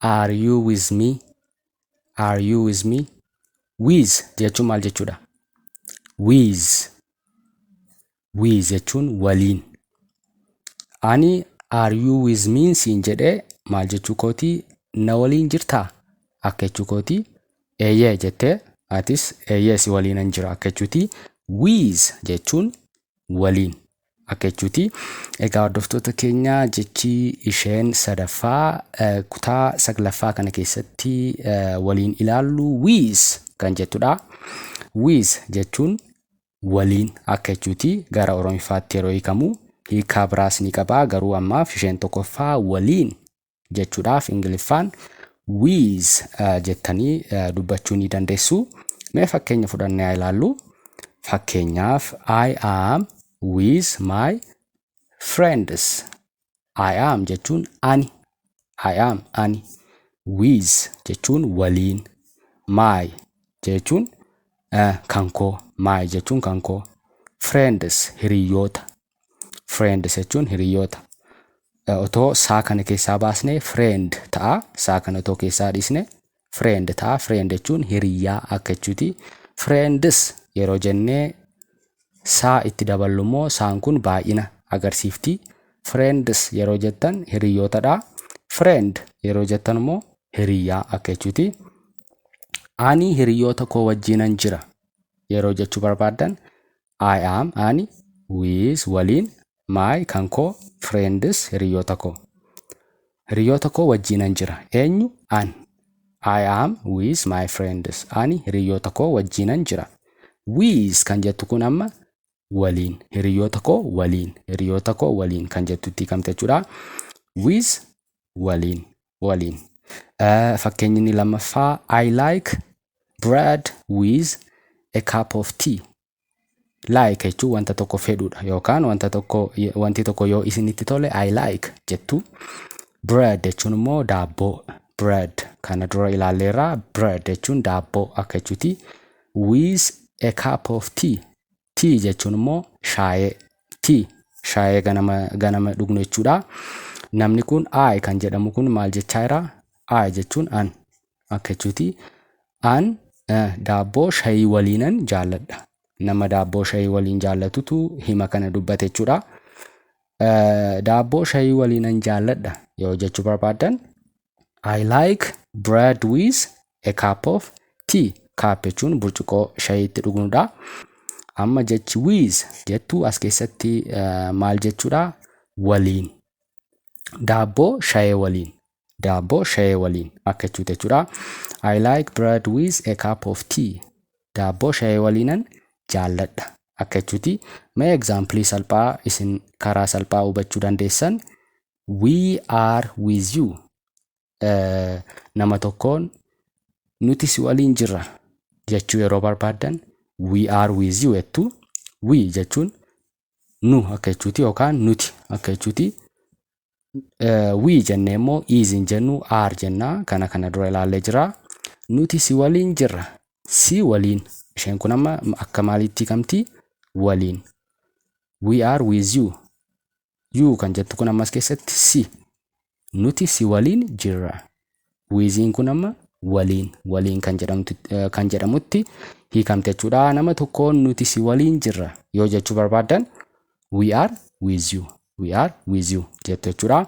Are you with me? Are you with me? With jechuun maal jechuudha? With jechuun waliin. Ani are you with me siin jedhee maal jechuu kooti? Na waliin jirtaa? Akka jechuu kooti. Eeyyee jettee atis eeyyee si waliinan jira akka jechuuti. With jechuun waliin akka jechuuti. Egaa hordoftoota keenya jechi isheen sadaffaa kutaa saglaffaa kana keessatti waliin ilaallu with kan jettudha. With jechuun waliin akka jechuuti. Gara Oromiffaatti yeroo hiikamu hiikaa biraas ni qaba. Garuu ammaaf isheen tokkoffaa waliin jechuudhaaf ingiliffaan with jettanii dubbachuu ni dandeessu. Mee fakkeenya fudhannee ilaallu. Fakkeenyaaf I am with my friends. I am jechuun ani. I am ani. With jechuun waliin. My jechuun kankoo. My jechuun kankoo. Friends hiriyoota. Friends jechuun hiriyoota. Otoo saa kana keessaa baasne friend ta'a. Saa kana otoo keessaa dhiisne friend ta'a. Friend jechuun hiriyaa akka jechuuti. Friends yeroo jennee saa itti daballu immoo saan kun baay'ina agarsiifti. Friends yeroo jettan hiriyootadha. Friend yeroo jettan immoo hiriyaa akka jechuuti. Ani hiriyoota koo wajjinan jira yeroo jechuu barbaadan I am ani with waliin my kankoo friends hiriyoota koo. Hiriyoota koo wajjinan jira. Eenyu? An. I am with my friends. Ani hiriyoota koo wajjinan jira. With kan jettu kun amma waliin. Hiriyoota koo waliin. Hiriyoota koo waliin kan jettutti hiikamte jechuudha. With waliin. Waliin. Fakkeenyi inni lammaffaa I like bread with a cup of tea. Like jechuun wanta tokko fedhuudha yookaan wanti tokko yoo isinitti tole I like jettu. Bread jechuun immoo daabboo. Bread kana dura ilaalleerra. Bread jechuun daabboo akka jechuuti. With a cup of tea. Tea jechuun immoo shaayee. Tea shaayee ganama dhugnu jechuudha. Namni kun I kan jedhamu kun maal jechaa jira? I jechuun an akka jechuuti. An daabboo shaayii waliinan jaalladha. Nama daabboo shaayii waliin jaallatutu hima kana dubbate jechuudha. Daabboo shaayii waliinan jaalladha yoo jechuu barbaadan I like bread with a cup of tea. Cup jechuun burcuqoo shaayiitti dhugnuudha. Amma jechi with jettu as keessatti maal jechuudha? Waliin. Daabboo shaayee waliin. Daabboo shaayee waliin akka jechuudha. I like bread with a cup of tea. Daabboo shaayee waliinan jaalladha akka jechuuti. Mee example salphaa isin karaa salphaa hubachuu dandeessan. We are with you. Nama tokkoon nuti si waliin jirra jechuu yeroo barbaadan we are with you jettu. We jechuun nu akka jechuuti yookaan nuti akka jechuuti. We jennee immoo is hin jennu are jenna. Kana dura ilaallee jira. Nuti si waliin jirra. Si waliin. Isheen kun amma akka maalitti hiikamti? Waliin. We are with you. You kan jettu kun ammas keessatti si. Nuti si waliin jirra. Within kun amma waliin. Waliin kan jedhamutti hiikamte jechuudha. Nama tokkoon nuti si waliin jirra yoo jechuu barbaadan we are with you. We are with you jettu jechuudha.